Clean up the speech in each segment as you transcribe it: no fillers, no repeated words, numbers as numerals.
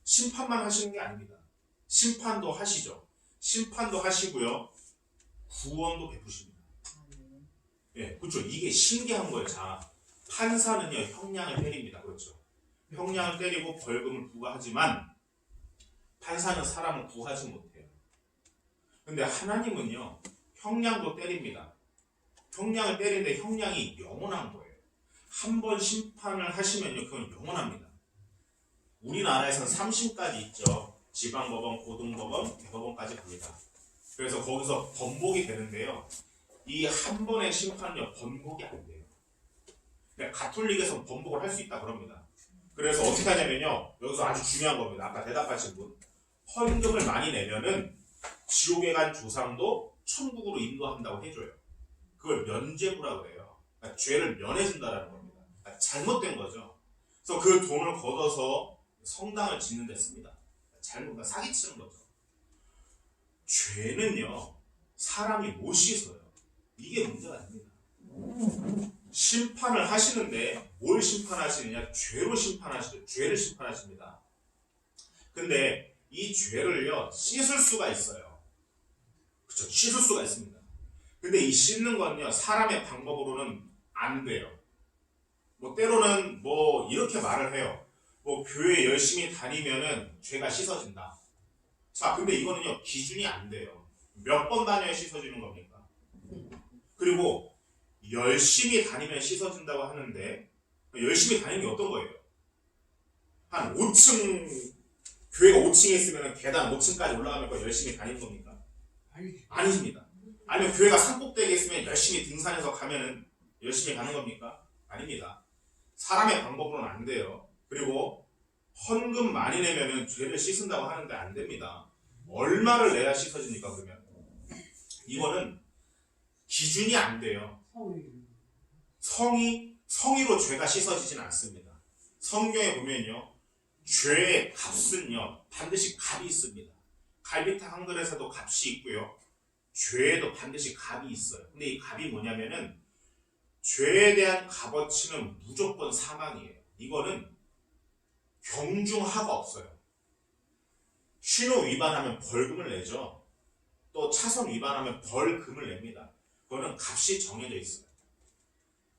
심판만 하시는 게 아닙니다. 심판도 하시죠. 심판도 하시고요. 구원도 베푸십니다. 예, 그렇죠. 이게 신기한 거예요. 자, 판사는요, 형량을 때립니다. 그렇죠. 형량을 때리고 벌금을 부과하지만 판사는 사람을 구하지 못해요. 근데 하나님은요, 형량도 때립니다. 형량을 때리는데 형량이 영원한 거예요. 한 번 심판을 하시면요, 그건 영원합니다. 우리나라에서는 3심까지 있죠. 지방법원, 고등법원, 대법원까지 갑니다. 그래서 거기서 번복이 되는데요. 이 한 번의 심판은요, 번복이 안 돼요. 그러니까 가톨릭에서는 번복을 할 수 있다 그럽니다. 그래서 어떻게 하냐면요, 여기서 아주 중요한 겁니다. 아까 대답하신 분, 헌금을 많이 내면은 지옥에 간 조상도 천국으로 인도한다고 해줘요. 그걸 면죄부라고 그래요. 그러니까 죄를 면해준다라는 겁니다. 그러니까 잘못된 거죠. 그래서 그 돈을 걷어서 성당을 짓는 데 씁니다. 잘못, 사기치는 거죠. 죄는요, 사람이 못 씻어요. 이게 문제가 됩니다. 심판을 하시는데 뭘 심판하시느냐? 죄로 심판하시죠. 죄를 심판하십니다. 근데 이 죄를요, 씻을 수가 있어요. 그렇죠? 씻을 수가 있습니다. 근데 이 씻는 건요, 사람의 방법으로는 안 돼요. 뭐 때로는 뭐 이렇게 말을 해요. 뭐 교회 열심히 다니면은 죄가 씻어진다. 자, 근데 이거는요, 기준이 안 돼요. 몇 번 다녀야 씻어지는 겁니까? 그리고 열심히 다니면 씻어진다고 하는데, 열심히 다니는 게 어떤 거예요? 한 5층, 교회가 5층에 있으면 계단 5층까지 올라가면 열심히 다니는 겁니까? 아니십니다. 아니면 교회가 산꼭대기에 있으면 열심히 등산해서 가면은 열심히 가는 겁니까? 아닙니다. 사람의 방법으로는 안 돼요. 그리고 헌금 많이 내면은 죄를 씻은다고 하는데 안 됩니다. 얼마를 내야 씻어집니까, 그러면? 이거는 기준이 안 돼요. 성의로 죄가 씻어지진 않습니다. 성경에 보면요, 죄의 값은요, 반드시 값이 있습니다. 갈비탕 한 그릇에도 값이 있고요, 죄에도 반드시 값이 있어요. 근데 이 값이 뭐냐면은, 죄에 대한 값어치는 무조건 사망이에요. 이거는 경중하가 없어요. 신호 위반하면 벌금을 내죠. 또 차선 위반하면 벌금을 냅니다. 그거는 값이 정해져 있어요.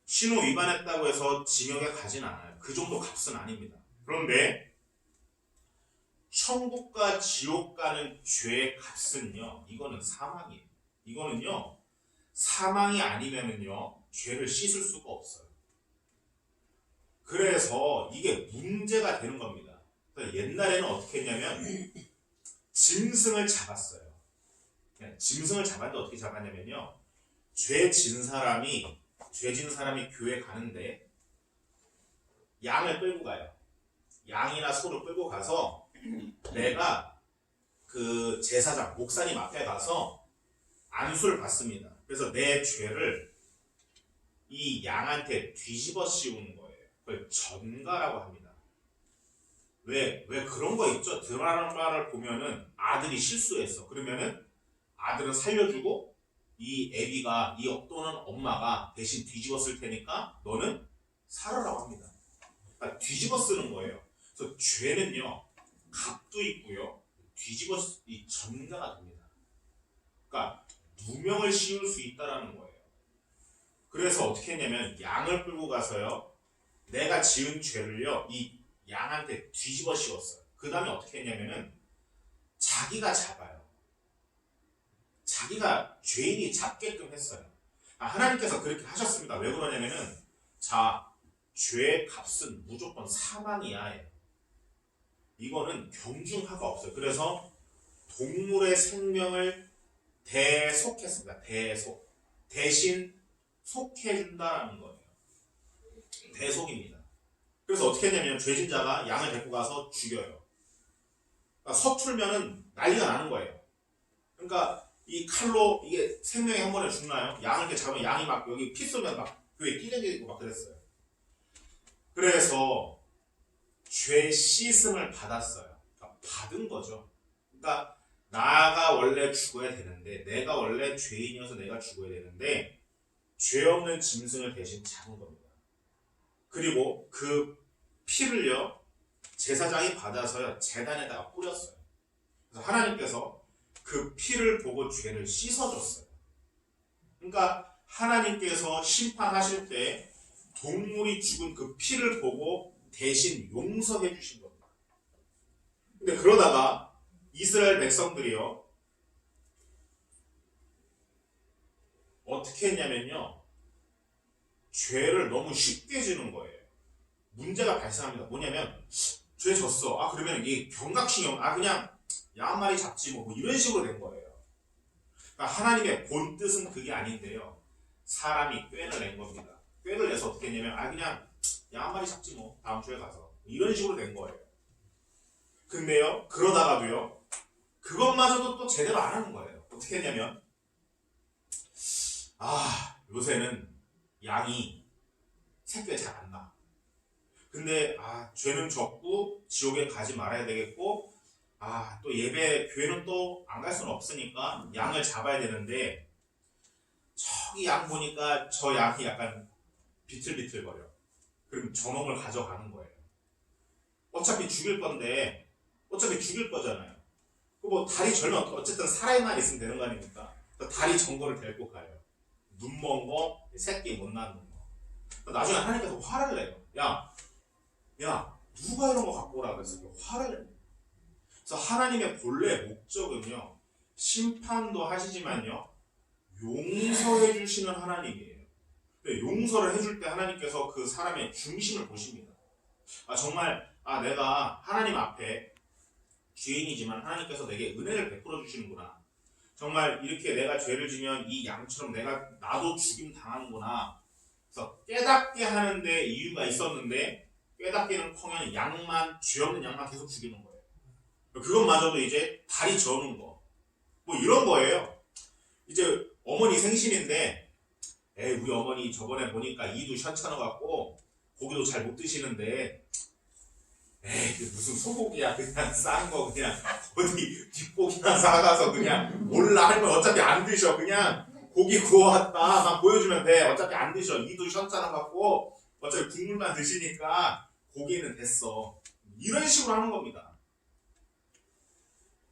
신호 위반했다고 해서 징역에 가진 않아요. 그 정도 값은 아닙니다. 그런데 천국과 지옥 가는 죄의 값은요, 이거는 사망이에요. 이거는요, 사망이 아니면은요, 죄를 씻을 수가 없어요. 그래서 이게 문제가 되는 겁니다. 옛날에는 어떻게 했냐면, 짐승을 잡았어요. 짐승을 잡았는데 어떻게 잡았냐면요, 죄 진 사람이 교회 가는데 양을 끌고 가요. 양이나 소를 끌고 가서 내가 그 제사장, 목사님 앞에 가서 안수를 받습니다. 그래서 내 죄를 이 양한테 뒤집어 씌우는 거예요. 그걸 전가라고 합니다. 왜 그런 거 있죠? 드라마를 보면은 아들이 실수했어. 그러면은 아들은 살려주고 이 애비가, 또는 엄마가 대신 뒤집어 쓸 테니까 너는 살아라고 합니다. 그러니까 뒤집어 쓰는 거예요. 그래서 죄는요, 값도 있고요, 뒤집어 이 전가가 됩니다. 그러니까 누명을 씌울 수 있다라는 거예요. 그래서 어떻게 했냐면 양을 끌고 가서요, 내가 지은 죄를요, 이 양한테 뒤집어 씌웠어요. 그 다음에 어떻게 했냐면은 자기가 잡아요. 자기가 죄인이 잡게끔 했어요. 하나님께서 그렇게 하셨습니다. 왜 그러냐면은, 자, 죄의 값은 무조건 사망이야. 이거는 경중하가 없어요. 그래서 동물의 생명을 대속했습니다. 대신 속해준다는 거예요. 대속입니다. 그래서 어떻게 했냐면 죄진 자가 양을 데리고 가서 죽여요. 그러니까 서툴면은 난리가 나는 거예요. 그러니까 이 칼로 이게 생명이 한 번에 죽나요? 양을 이렇게 잡으면 양이 막 여기 피 쏘면 막 그게 찢어지고 막 그랬어요. 그래서 죄 씻음을 받았어요. 그러니까 받은 거죠. 그러니까 나가 원래 죽어야 되는데, 내가 원래 죄인이어서 내가 죽어야 되는데 죄 없는 짐승을 대신 잡은 겁니다. 그리고 그 피를요, 제사장이 받아서요 제단에다가 뿌렸어요. 그래서 하나님께서 그 피를 보고 죄를 씻어줬어요. 그러니까 하나님께서 심판하실 때 동물이 죽은 그 피를 보고 대신 용서해 주신 겁니다. 근데 그러다가 이스라엘 백성들이요 어떻게 했냐면요 죄를 너무 쉽게 지는 거예요. 문제가 발생합니다. 뭐냐면 죄 졌어. 아 그러면 이 경각심이 그냥 야 한 마리 잡지 뭐 이런 식으로 된 거예요. 그러니까 하나님의 본 뜻은 그게 아닌데요. 사람이 꾀를 낸 겁니다. 꾀를 내서 어떻게 했냐면 그냥 야 한 마리 잡지 뭐 다음 주에 가서 이런 식으로 된 거예요. 근데요 그러다가도요 그것마저도 또 제대로 안 하는 거예요. 어떻게 했냐면 요새는 양이 새끼가 잘 안 나. 근데 죄는 졌고 지옥에 가지 말아야 되겠고 또 예배 교회는 또 안 갈 수는 없으니까 양을 잡아야 되는데 저기 양 보니까 저 양이 약간 비틀비틀거려. 그럼 저놈을 가져가는 거예요. 어차피 죽일 건데 어차피 죽일 거잖아요. 뭐 다리 절면 어쨌든 살아만 있으면 되는 거 아닙니까? 다리 전 거를 데리고 가요. 눈 먼 거, 새끼 못 낳는 거. 나중에 하나님께서 화를 내요. 야, 누가 이런 거 갖고 오라 그랬어? 화를 내요. 그래서 하나님의 본래 목적은요, 심판도 하시지만요, 용서해 주시는 하나님이에요. 용서를 해줄 때 하나님께서 그 사람의 중심을 보십니다. 정말, 내가 하나님 앞에 죄인이지만 하나님께서 내게 은혜를 베풀어 주시는구나. 정말 이렇게 내가 죄를 지면 이 양처럼 나도 죽임 당하는구나. 그래서 깨닫게 하는데 이유가 있었는데 깨닫기는커녕 죄 없는 양만 계속 죽이는 거예요. 그것마저도 이제 다리 저는 거. 뭐 이런 거예요. 이제 어머니 생신인데 우리 어머니 저번에 보니까 이도 현찮아갖고 고기도 잘 못 드시는데 무슨 소고기야 그냥 싼 거 그냥 어디 뒷고기나 사가서 그냥 몰라 할면 어차피 안 드셔. 그냥 고기 구워왔다 막 보여주면 돼. 어차피 안 드셔. 이도 현찮아갖고 어차피 국물만 드시니까 고기는 됐어. 이런 식으로 하는 겁니다.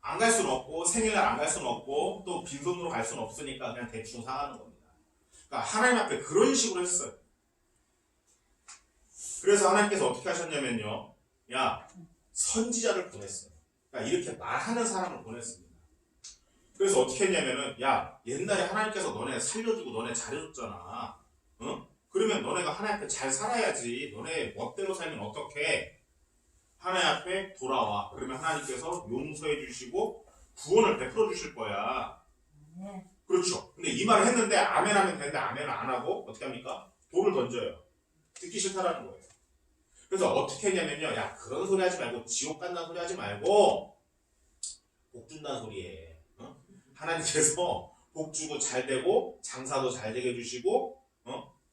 안 갈 수는 없고 생일날 안 갈 수는 없고 또 빈손으로 갈 수는 없으니까 그냥 대충 사가는 겁니다. 그러니까 하나님 앞에 그런 식으로 했어요. 그래서 하나님께서 어떻게 하셨냐면요, 선지자를 보냈어요. 그러니까 이렇게 말하는 사람을 보냈습니다. 그래서 어떻게 했냐면은 옛날에 하나님께서 너네 살려주고 너네 잘해줬잖아. 응? 그러면 너네가 하나님 앞에 잘 살아야지. 너네 멋대로 살면 어떡해? 하나님 앞에 돌아와. 그러면 하나님께서 용서해 주시고 구원을 베풀어 주실 거야. 그렇죠. 근데 이 말을 했는데 아멘 하면 되는데 아멘을 안 하고 어떻게 합니까? 돌을 던져요. 듣기 싫다라는 거예요. 그래서 어떻게 했냐면요. 그런 소리 하지 말고 지옥 간다는 소리 하지 말고 복 준다는 소리에 하나님께서 복 주고 잘 되고 장사도 잘 되게 해주시고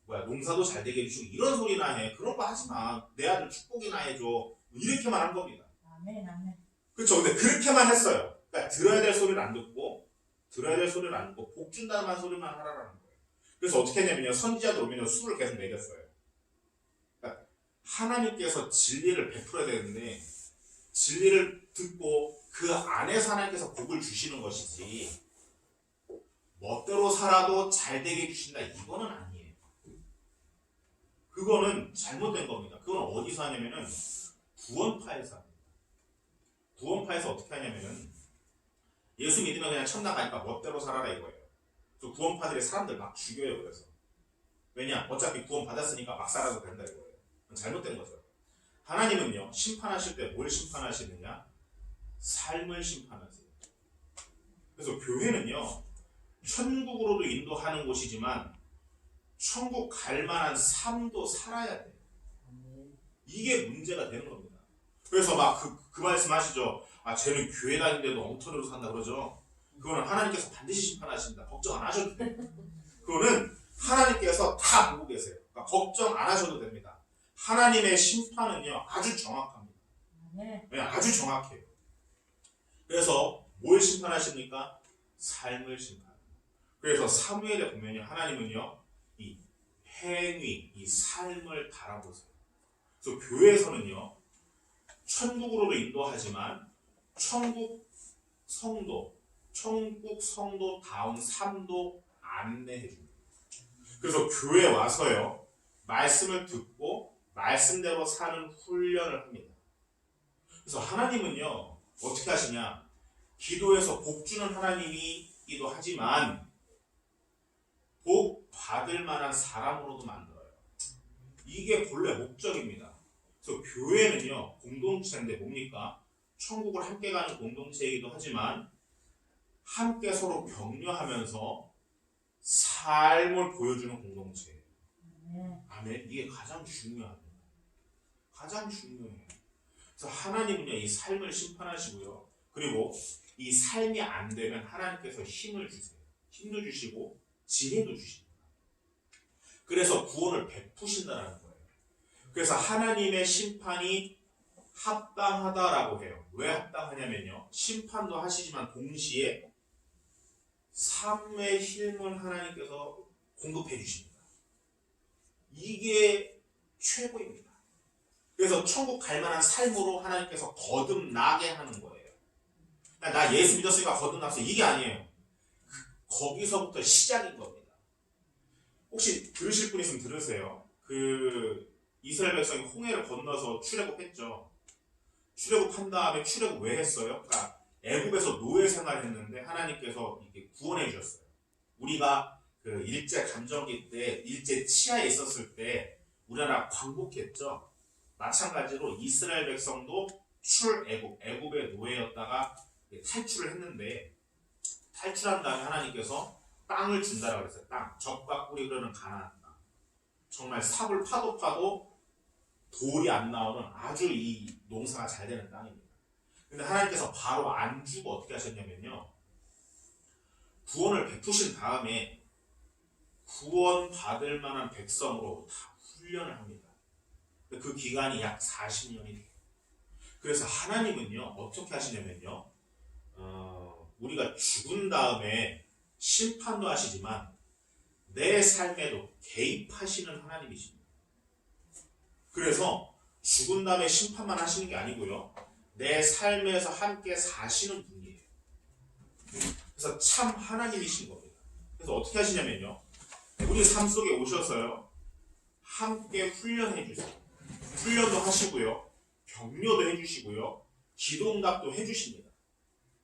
농사도 잘 되게 해주시고 이런 소리나 해. 그런 거 하지 마. 내 아들 축복이나 해줘. 이렇게만 한 겁니다. 아멘. 그렇죠. 근데 그렇게만 했어요. 그러니까 들어야 될 소리를 안 듣고 복 준다는 소리만 하라는 거예요. 그래서 어떻게 했냐면요. 선지자들 오면 술을 계속 먹였어요. 그러니까 하나님께서 진리를 베풀어야 되는데 진리를 듣고 그 안에서 하나님께서 복을 주시는 것이지 멋대로 살아도 잘 되게 해주신다 이거는 아니에요. 그거는 잘못된 겁니다. 그건 어디서 하냐면은 구원파에서 합니다. 구원파에서 어떻게 하냐면은 예수 믿으면 그냥 천당 가니까 멋대로 살아라 이거예요. 그 구원파들이 사람들 막 죽여요. 그래서 왜냐? 어차피 구원 받았으니까 막 살아도 된다 이거예요. 잘못된 거죠. 하나님은요 심판하실 때 뭘 심판하시느냐? 삶을 심판하세요. 그래서 교회는요 천국으로도 인도하는 곳이지만 천국 갈 만한 삶도 살아야 돼요. 이게 문제가 되는 겁니다. 그래서 막 그 말씀 하시죠. 쟤는 교회 다니는데도 엉터리로 산다 그러죠. 그거는 하나님께서 반드시 심판하십니다. 걱정 안 하셔도 돼요. 그거는 하나님께서 다 보고 계세요. 그러니까 걱정 안 하셔도 됩니다. 하나님의 심판은요 아주 정확합니다. 네, 아주 정확해요. 그래서 뭘 심판하십니까? 삶을 심판합니다. 그래서 사무엘에 보면요 하나님은요 이 행위, 이 삶을 바라보세요. 그래서 교회에서는요 천국으로도 인도하지만 천국 성도다운 삶도 안내해 줍니다. 그래서 교회 와서요, 말씀을 듣고 말씀대로 사는 훈련을 합니다. 그래서 하나님은요, 어떻게 하시냐? 기도해서 복 주는 하나님이기도 하지만 복 받을 만한 사람으로도 만들어요. 이게 본래 목적입니다. 그래서 교회는요, 공동체인데 뭡니까? 천국을 함께 가는 공동체이기도 하지만 함께 서로 격려하면서 삶을 보여주는 공동체예요. 아멘. 이게 가장 중요합니다. 가장 중요해요. 그래서 하나님은요, 이 삶을 심판하시고요. 그리고 이 삶이 안 되면 하나님께서 힘을 주세요. 힘도 주시고 지혜도 주십니다. 그래서 구원을 베푸신다는 거예요. 그래서 하나님의 심판이 합당하다라고 해요. 왜 합당하냐면요, 심판도 하시지만 동시에 삶의 힘을 하나님께서 공급해 주십니다. 이게 최고입니다. 그래서 천국 갈 만한 삶으로 하나님께서 거듭나게 하는 거예요. 나 예수 믿었으니까 거듭났어, 이게 아니에요. 거기서부터 시작인 겁니다. 혹시 들으실 분 있으면 들으세요. 이스라엘 백성이 홍해를 건너서 출애굽했죠. 출애굽한 다음에 출애굽 왜 했어요? 그러니까 애굽에서 노예 생활을 했는데 하나님께서 이렇게 구원해 주셨어요. 우리가 일제 감정기 때, 일제 치하에 있었을 때 우리나라 광복했죠. 마찬가지로 이스라엘 백성도 애굽의 노예였다가 탈출을 했는데, 탈출한 다음에 하나님께서 땅을 준다라고 그랬어요. 땅, 젖과 꿀이 흐르는 가나안 땅. 정말 삽을 파도 돌이 안 나오는 아주 이 농사가 잘 되는 땅입니다. 근데 하나님께서 바로 안 주고 어떻게 하셨냐면요, 구원을 베푸신 다음에 구원 받을 만한 백성으로 다 훈련을 합니다. 그 기간이 약 40년이 돼요. 그래서 하나님은요, 어떻게 하시냐면요, 우리가 죽은 다음에 심판도 하시지만 내 삶에도 개입하시는 하나님이십니다. 그래서 죽은 다음에 심판만 하시는 게 아니고요, 내 삶에서 함께 사시는 분이에요. 그래서 참 하나님이신 겁니다. 그래서 어떻게 하시냐면요, 우리 삶 속에 오셔서요, 함께 훈련해 주세요. 훈련도 하시고요, 격려도 해주시고요, 기도응답도 해주십니다.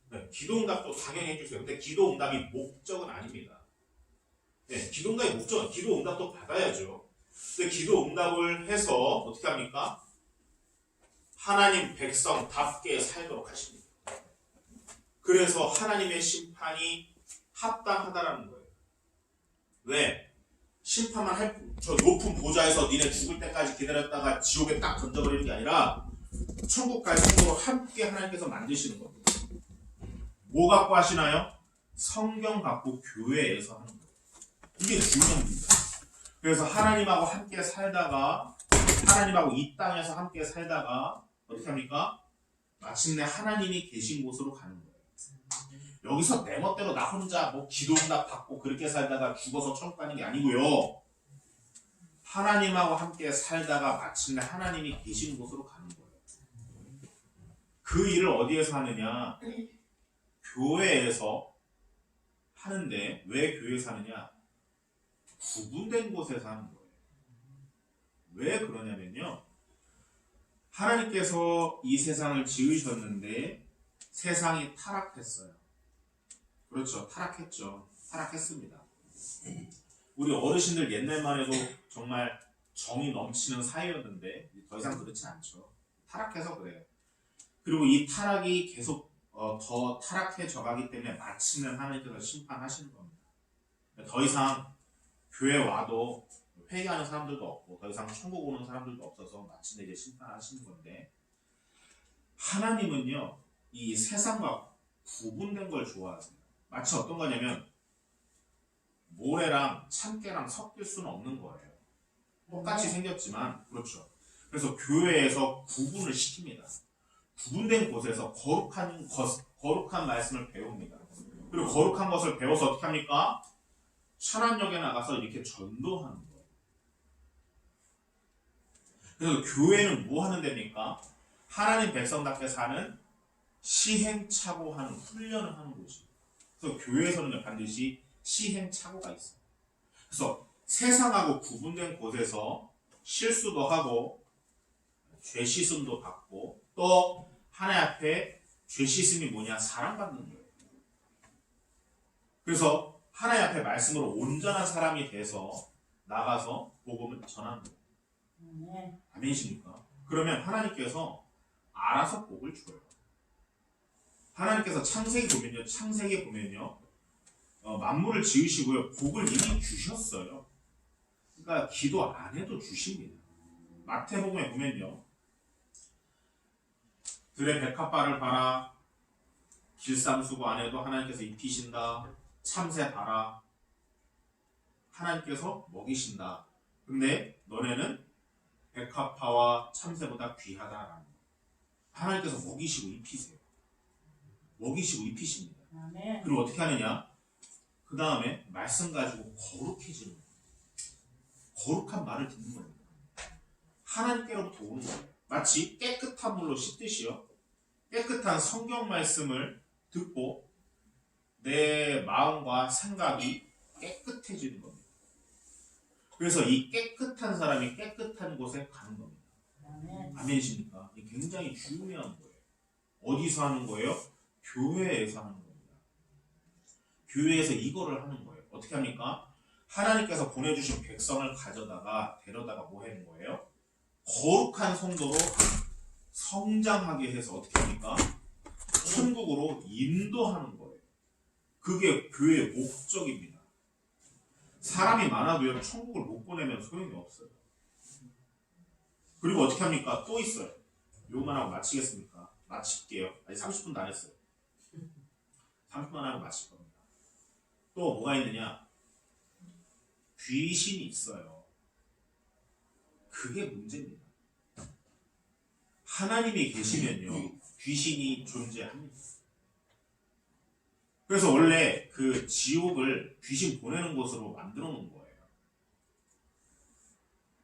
네, 기도응답도 당연히 해주세요. 근데 기도응답이 목적은 아닙니다. 네, 기도응답이 목적은, 기도응답도 받아야죠. 근데 기도응답을 해서 어떻게 합니까? 하나님 백성답게 살도록 하십니다. 그래서 하나님의 심판이 합당하다라는 거예요. 왜? 심판만 저 높은 보좌에서 니네 죽을 때까지 기다렸다가 지옥에 딱 던져버리는 게 아니라 천국 갈 정도로 함께 하나님께서 만드시는 겁니다. 뭐 갖고 하시나요? 성경 갖고 교회에서 하는 거예요. 이게 중요합니다. 그래서 하나님하고 함께 살다가, 하나님하고 이 땅에서 함께 살다가 어떻게 합니까? 마침내 하나님이 계신 곳으로 가는 거예요. 여기서 내 멋대로 나 혼자 기도응답 받고 그렇게 살다가 죽어서 천국 가는 게 아니고요, 하나님하고 함께 살다가 마침내 하나님이 계신 곳으로 가는 거예요. 그 일을 어디에서 하느냐? 교회에서 하는데, 왜 교회에서 하느냐? 구분된 곳에서 하는 거예요. 왜 그러냐면요, 하나님께서 이 세상을 지으셨는데 세상이 타락했어요. 그렇죠. 타락했습니다. 우리 어르신들 옛날만 해도 정말 정이 넘치는 사회였는데 더 이상 그렇지 않죠. 타락해서 그래요. 그리고 이 타락이 계속 더 타락해져 가기 때문에 마침내 하나님께서 심판하시는 겁니다. 더 이상 교회 와도 회개하는 사람들도 없고 더 이상 천국 오는 사람들도 없어서 마침내 이제 심판하시는 건데, 하나님은요, 이 세상과 구분된 걸 좋아하세요. 마치 어떤 거냐면 모래랑 참깨랑 섞일 수는 없는 거예요. 똑같이 생겼지만, 그렇죠. 그래서 교회에서 구분을 시킵니다. 구분된 곳에서 거룩한 말씀을 배웁니다. 그리고 거룩한 것을 배워서 어떻게 합니까? 천안역에 나가서 이렇게 전도하는 거예요. 그래서 교회는 뭐 하는 데입니까? 하나님 백성답게 사는 시행착오하는 훈련을 하는 곳이에요. 그래서 교회에서는 반드시 시행착오가 있어요. 그래서 세상하고 구분된 곳에서 실수도 하고 죄 씻음도 받고 또 하나님 앞에 죄 씻음이 뭐냐? 사랑받는 거예요. 그래서 하나님 앞에 말씀으로 온전한 사람이 돼서 나가서 복음을 전하는 거예요. 아멘이십니까? 그러면 하나님께서 알아서 복을 줘요. 하나님께서 창세기 보면요, 만물을 지으시고요, 복을 이미 주셨어요. 그러니까 기도 안 해도 주십니다. 마태복음에 보면요, 들의 백합과를 봐라, 길쌈수고 안 해도 하나님께서 입히신다, 참새 봐라, 하나님께서 먹이신다. 근데 너네는 백합화와 참새보다 귀하다라는 거예요. 하나님께서 먹이시고 입히세요. 먹이시고 입히십니다. 아멘. 그리고 어떻게 하느냐? 그 다음에 말씀 가지고 거룩해지는 거예요. 거룩한 말을 듣는 겁니다. 하나님께로부터 오는 거예요. 마치 깨끗한 물로 씻듯이요. 깨끗한 성경 말씀을 듣고 내 마음과 생각이 깨끗해지는 겁니다. 그래서 이 깨끗한 사람이 깨끗한 곳에 가는 겁니다. 아멘이십니까? 이게 굉장히 중요한 거예요. 어디서 하는 거예요? 교회에서 하는 겁니다. 교회에서 이거를 하는 거예요. 어떻게 합니까? 하나님께서 보내주신 백성을 데려다가 뭐 하는 거예요? 거룩한 성도로 성장하게 해서 어떻게 합니까? 천국으로 인도하는 거예요. 그게 교회의 목적입니다. 사람이 많아도요, 천국을 못 보내면 소용이 없어요. 그리고 어떻게 합니까? 또 있어요. 요것만 하고 마치겠습니까? 마칠게요. 아직 30분도 안 했어요. 30분 하고 마칠 겁니다. 또 뭐가 있느냐? 귀신이 있어요. 그게 문제입니다. 하나님이 계시면요, 귀신이 존재합니다. 그래서 원래 그 지옥을 귀신 보내는 곳으로 만들어 놓은 거예요.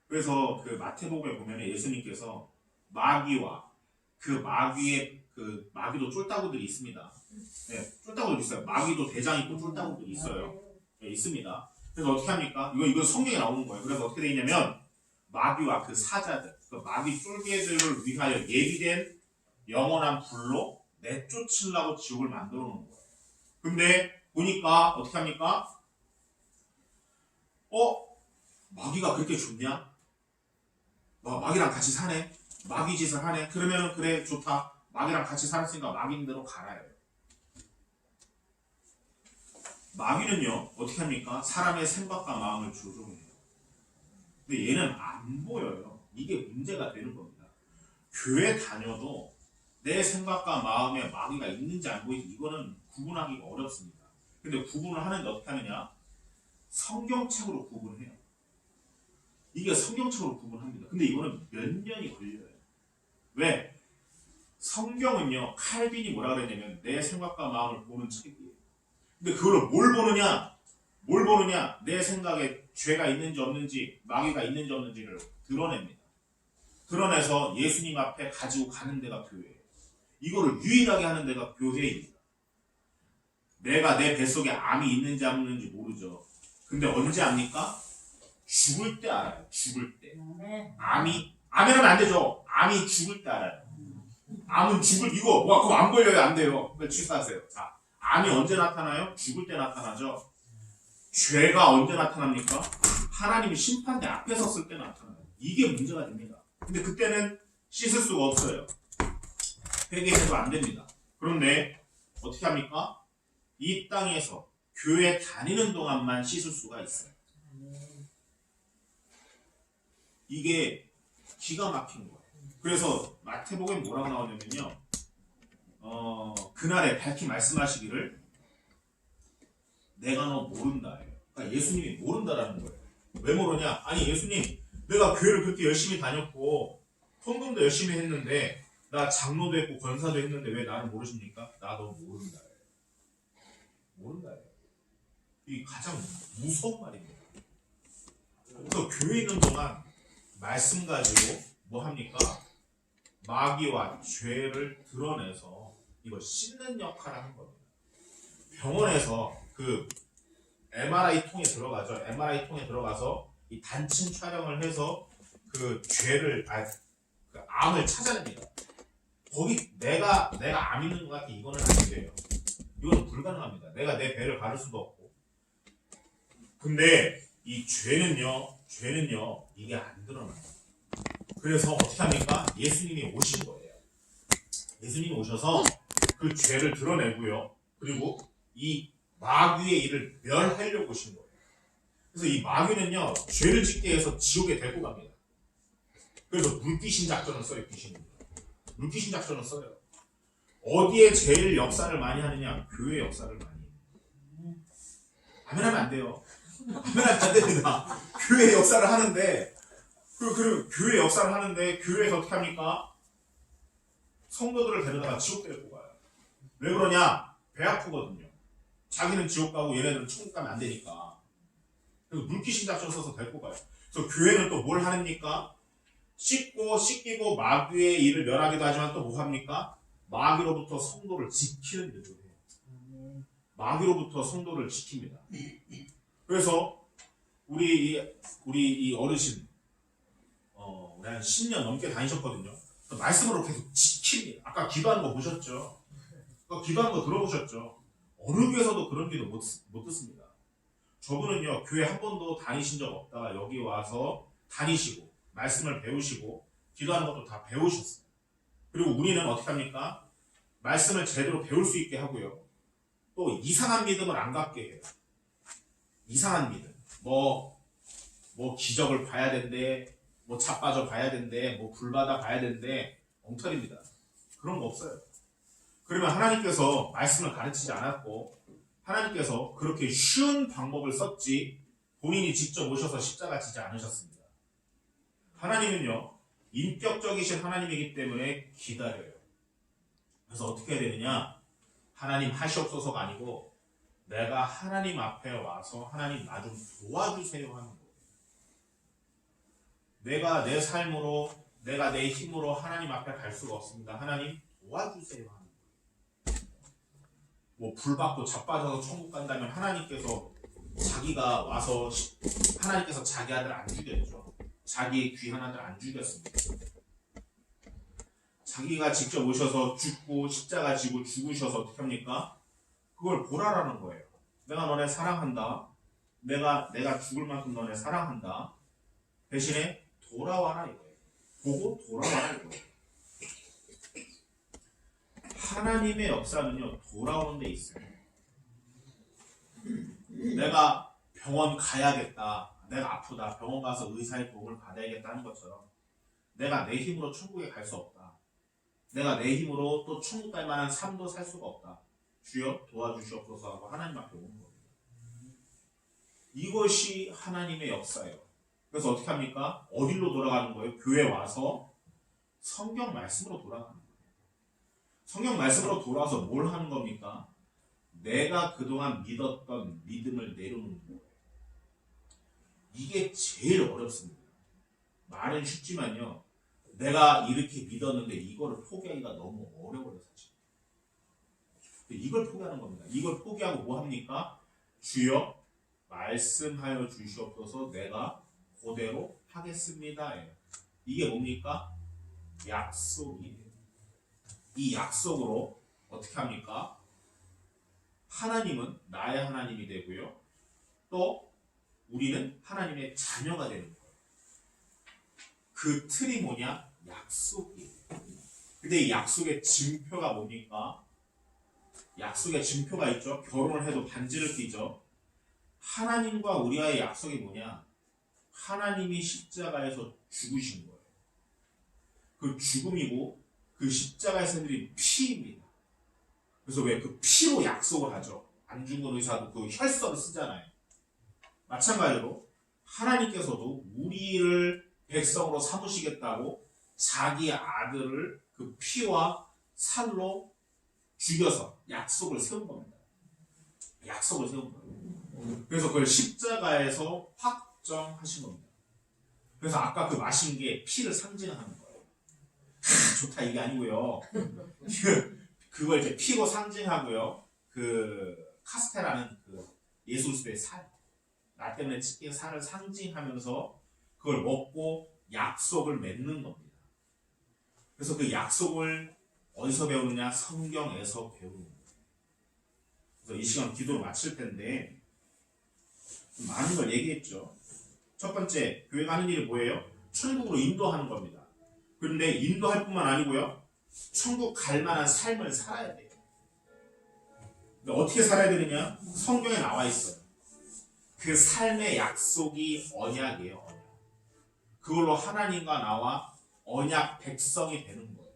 그래서 그 마태복음에 보면 예수님께서 마귀와 그 마귀의 그 마귀도 쫄따구들이 있습니다. 네, 쫄따구들이 있어요. 마귀도 대장 있고 쫄따구들이 있어요. 네, 있습니다. 그래서 어떻게 합니까? 이건 성경에 나오는 거예요. 그래서 어떻게 되어 있냐면 마귀와 그 사자들, 그 마귀 쫄개들을 위하여 예비된 영원한 불로 내쫓으려고 지옥을 만들어 놓은 거예요. 근데 보니까 어떻게 합니까? 마귀가 그렇게 좋냐? 마귀랑 같이 사네? 마귀 짓을 하네? 그러면은 그래 좋다. 마귀랑 같이 살았으니까 마귀인 대로 갈아요. 마귀는요 어떻게 합니까? 사람의 생각과 마음을 조종해요. 근데 얘는 안 보여요. 이게 문제가 되는 겁니다. 교회 다녀도 내 생각과 마음에 마귀가 있는지 안 보이지, 이거는 구분하기가 어렵습니다. 근데 구분을 하는데 어떻게 하느냐? 성경책으로 구분해요. 이게 성경책으로 구분합니다. 근데 이거는 몇 년이 걸려요. 왜? 성경은요, 칼빈이 뭐라 그랬냐면 내 생각과 마음을 보는 책이에요. 근데 그거를 뭘 보느냐? 내 생각에 죄가 있는지 없는지, 마귀가 있는지 없는지를 드러냅니다. 드러내서 예수님 앞에 가지고 가는 데가 교회예요. 이거를 유일하게 하는 데가 교회입니다. 내가 내 뱃속에 암이 있는지 없는지 모르죠. 근데 언제 압니까? 죽을 때 알아요. 죽을 때. 암이, 암이라면 안 되죠. 암이 죽을 때 알아요. 암은 그거 안 걸려요. 안 돼요. 취소하세요. 자, 암이 언제 나타나요? 죽을 때 나타나죠. 죄가 언제 나타납니까? 하나님이 심판대 앞에 섰을 때 나타나요. 이게 문제가 됩니다. 근데 그때는 씻을 수가 없어요. 회개해도 안 됩니다. 그런데 어떻게 합니까? 이 땅에서 교회 다니는 동안만 씻을 수가 있어요. 이게 기가 막힌 거예요. 그래서 마태복음에 뭐라고 나오냐면요, 그날에 밝히 말씀하시기를 내가 너 모른다예요. 그러니까 예수님이 모른다라는 거예요. 왜 모르냐? 아니 예수님, 내가 교회를 그렇게 열심히 다녔고 헌금도 열심히 했는데 나 장로도 했고 권사도 했는데 왜 나를 모르십니까? 나 너 모른다예요. 모른다예요. 이게 가장 무서운 말입니다. 그래서 교회 있는 동안 말씀 가지고 뭐 합니까? 마귀와 죄를 드러내서 이걸 씻는 역할을 하는 겁니다. 병원에서 그 MRI 통에 들어가죠. MRI 통에 들어가서 이 단층 촬영을 해서 그 죄를 그 암을 찾아냅니다. 거기 내가 암 있는 것 같아 이거는 안 돼요. 이거는 불가능합니다. 내가 내 배를 가를 수도 없고. 근데 이 죄는요 이게 안 드러나요. 그래서 어떻게 합니까? 예수님이 오신 거예요. 예수님이 오셔서 그 죄를 드러내고요. 그리고 이 마귀의 일을 멸하려고 오신 거예요. 그래서 이 마귀는요 죄를 짓게 해서 지옥에 데리고 갑니다. 그래서 물귀신 작전을 써요. 귀신은 물귀신 작전을 써요. 어디에 제일 역사를 많이 하느냐? 교회 역사를 많이 해요. 아멘하면 안 돼요. 아멘하면 안 됩니다. 교회 역사를 하는데 그리고 교회 역사를 하는데 교회에서 어떻게 합니까? 성도들을 데려다가 지옥 데리고 가요. 왜 그러냐? 배 아프거든요. 자기는 지옥 가고 얘네들은 천국 가면 안 되니까. 그래서 물귀신 작전 써서 데리고 가요. 그래서 교회는 또 뭘 하십니까? 씻기고 마귀의 일을 멸하기도 하지만 또 뭐 합니까? 마귀로부터 성도를 지키는 일을 해요. 마귀로부터 성도를 지킵니다. 그래서 우리 이 어르신 우리 한 10년 넘게 다니셨거든요. 말씀으로 계속 지킵니다. 아까 기도하는 거 보셨죠? 기도하는 거 들어보셨죠? 어느 교회에서도 그런 기도 못 듣습니다. 저분은요 교회 한 번도 다니신 적 없다가 여기 와서 다니시고 말씀을 배우시고 기도하는 것도 다 배우셨어요. 그리고 우리는 어떻게 합니까? 말씀을 제대로 배울 수 있게 하고요. 또 이상한 믿음을 안 갖게 해요. 이상한 믿음. 뭐 기적을 봐야 된대, 뭐 자빠져 봐야 된대, 뭐 불받아 봐야 된대. 엉터리입니다. 그런 거 없어요. 그러면 하나님께서 말씀을 가르치지 않았고 하나님께서 그렇게 쉬운 방법을 썼지 본인이 직접 오셔서 십자가 지지 않으셨습니다. 하나님은요 인격적이신 하나님이기 때문에 기다려요. 그래서 어떻게 해야 되느냐? 하나님 하시옵소서가 아니고 내가 하나님 앞에 와서 하나님 나 좀 도와주세요 하는 거예요. 내가 내 삶으로 내가 내 힘으로 하나님 앞에 갈 수가 없습니다. 하나님 도와주세요 하는 거예요. 뭐 불받고 자빠져서 천국 간다면 하나님께서 자기가 와서 하나님께서 자기 아들 안 죽였죠. 자기 귀한 아들 안 죽였습니다. 자기가 직접 오셔서 죽고 십자가 지고 죽으셔서 어떻게 합니까? 그걸 보라라는 거예요. 내가 너네 사랑한다. 내가 죽을 만큼 너네 사랑한다. 대신에 돌아와라 이거예요. 보고 돌아와라 이거예요. 하나님의 역사는요 돌아오는 데 있어요. 내가 병원 가야겠다. 내가 아프다. 병원 가서 의사의 도움을 받아야겠다는 것처럼 내가 내 힘으로 천국에 갈 수 없다. 내가 내 힘으로 또 천국 갈 만한 삶도 살 수가 없다. 주여 도와주시옵소서 하고 하나님 앞에 오는 겁니다. 이것이 하나님의 역사예요. 그래서 어떻게 합니까? 어디로 돌아가는 거예요? 교회 와서 성경 말씀으로 돌아가는 거예요. 성경 말씀으로 돌아와서 뭘 하는 겁니까? 내가 그동안 믿었던 믿음을 내려놓는 거예요. 이게 제일 어렵습니다. 말은 쉽지만요. 내가 이렇게 믿었는데 이거를 포기하기가 너무 어려워요. 사실. 이걸 포기하는 겁니다. 이걸 포기하고 뭐 합니까? 주여 말씀하여 주시옵소서 내가 그대로 하겠습니다. 이게 뭡니까? 약속이에요. 이 약속으로 어떻게 합니까? 하나님은 나의 하나님이 되고요. 또 우리는 하나님의 자녀가 되는 거예요. 그 틀이 뭐냐? 약속이에요. 근데 이 약속의 증표가 뭡니까? 약속의 증표가 있죠. 결혼을 해도 반지를 끼죠. 하나님과 우리와의 약속이 뭐냐? 하나님이 십자가에서 죽으신 거예요. 그 죽음이고 그 십자가에서 흘린 피입니다. 그래서 왜 그 피로 약속을 하죠? 안 죽은 의사도 그 혈서를 쓰잖아요. 마찬가지로 하나님께서도 우리를 백성으로 삼으시겠다고 자기 아들을 그 피와 살로 죽여서 약속을 세운 겁니다. 약속을 세운 거예요. 그래서 그걸 십자가에서 확정하신 겁니다. 그래서 아까 그 마신 게 피를 상징하는 거예요. 좋다 이게 아니고요. 그걸 이제 피고 상징하고요. 그 카스테라는 그 예수그리스도의 살, 나 때문에 찢긴 살을 상징하면서 그걸 먹고 약속을 맺는 겁니다. 그래서 그 약속을 어디서 배우느냐? 성경에서 배우는 거예요. 그래서 이 시간 기도를 마칠 텐데 많은 걸 얘기했죠. 첫 번째, 교회가 하는 일이 뭐예요? 천국으로 인도하는 겁니다. 그런데 인도할 뿐만 아니고요, 천국 갈 만한 삶을 살아야 돼요. 근데 어떻게 살아야 되느냐? 성경에 나와 있어요. 그 삶의 약속이 언약이에요. 언약. 그걸로 하나님과 나와 언약 백성이 되는 거예요.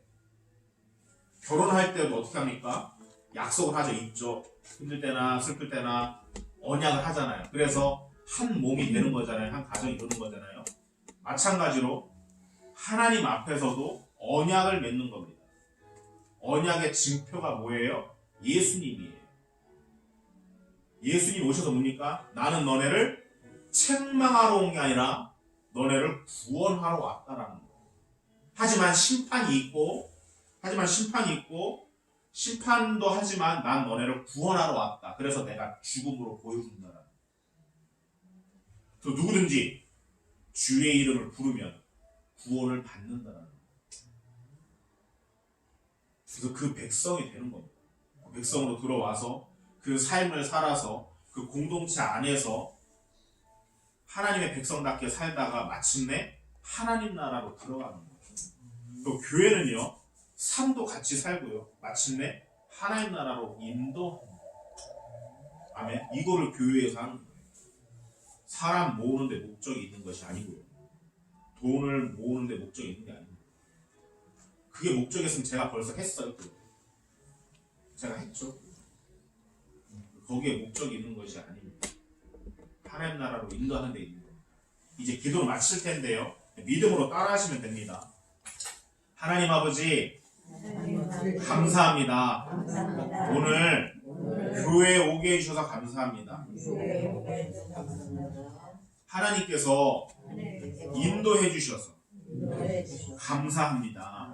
결혼할 때도 어떻게 합니까? 약속을 하죠. 있죠. 힘들 때나 슬플 때나 언약을 하잖아요. 그래서 한 몸이 되는 거잖아요. 한 가정이 이루는 거잖아요. 마찬가지로 하나님 앞에서도 언약을 맺는 겁니다. 언약의 징표가 뭐예요? 예수님이에요. 예수님 오셔서 뭡니까? 나는 너네를 책망하러 온 게 아니라 너네를 구원하러 왔다라는 거예요. 하지만 심판이 있고 심판도 하지만 난 너네를 구원하러 왔다. 그래서 내가 죽음으로 보여준다라는 거예요. 또 누구든지 주의 이름을 부르면 구원을 받는다라는 거예요. 그래서 그 백성이 되는 겁니다. 백성으로 들어와서 그 삶을 살아서 그 공동체 안에서 하나님의 백성답게 살다가 마침내 하나님 나라로 들어가는 거예요. 또 교회는요, 삶도 같이 살고요, 마침내 하나님 나라로 인도하는 거예요. 아멘. 이거를 교회에서 하는 거예요. 사람 모으는데 목적이 있는 것이 아니고요, 돈을 모으는데 목적이 있는 게 아닙니다. 그게 목적이었으면 제가 벌써 했어요. 제가 했죠. 거기에 목적이 있는 것이 아닙니다. 하나님 나라로 인도하는 데 있는 거예요. 이제 기도를 마칠 텐데요, 믿음으로 따라하시면 됩니다. 하나님 아버지, 감사합니다. 오늘 교회에 오게 해주셔서 감사합니다. 하나님께서 인도해 주셔서 감사합니다.